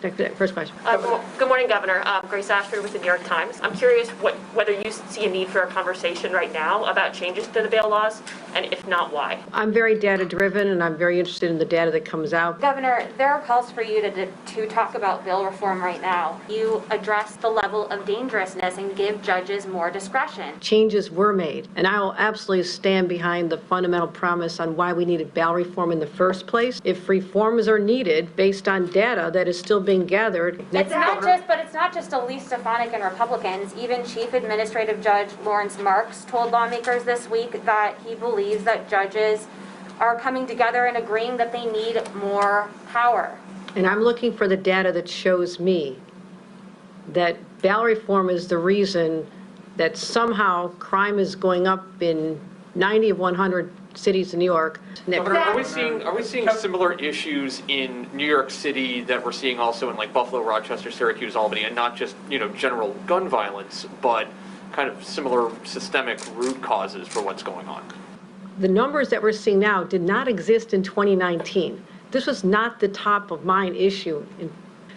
First question. Good morning, Governor. Grace Ashford with the New York Times. I'm curious whether you see a need for a conversation right now about changes to the bail laws, and if not, why? I'm very data-driven, and I'm very interested in the data that comes out. Governor, there are calls for you to talk about bail reform right now. You address the level of dangerousness and give judges more discretion. Changes were made, and I will absolutely stand behind the fundamental premise on why we needed bail reform in the first place. If reforms are needed based on data that is still being gathered. It's not just Elise Stefanik and Republicans. Even Chief Administrative Judge Lawrence Marks told lawmakers this week that he believes that judges are coming together and agreeing that they need more power. And I'm looking for the data that shows me that bail reform is the reason that somehow crime is going up in 90 of 100 cities in New York. Governor, are we seeing similar issues in New York City that we're seeing also in like Buffalo, Rochester, Syracuse, Albany, and not just, general gun violence, but kind of similar systemic root causes for what's going on? The numbers that we're seeing now did not exist in 2019. This was not the top of mind issue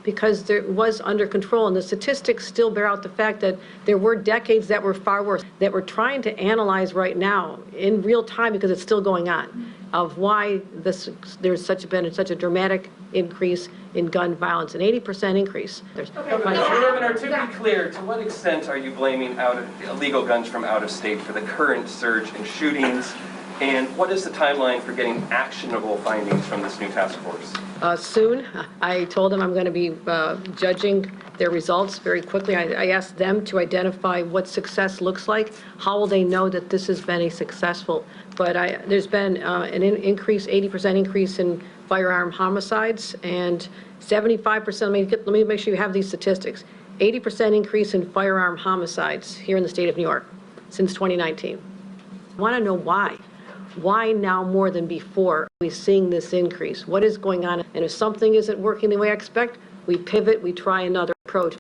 because it was under control, and the statistics still bear out the fact that there were decades that were far worse, that we're trying to analyze right now in real time because it's still going on, of why there's been such a dramatic increase in gun violence, an 80% increase. Governor, to be clear, to what extent are you blaming illegal guns from out of state for the current surge in shootings? And what is the timeline for getting actionable findings from this new task force? Soon. I told them I'm going to be judging their results very quickly. I asked them to identify what success looks like. How will they know that this has been a successful? But there's been an increase, 80% increase in firearm homicides, and 75%, let me make sure you have these statistics, 80% increase in firearm homicides here in the state of New York since 2019. I want to know why. Why now more than before are we seeing this increase? What is going on? And if something isn't working the way I expect, we pivot, we try another approach.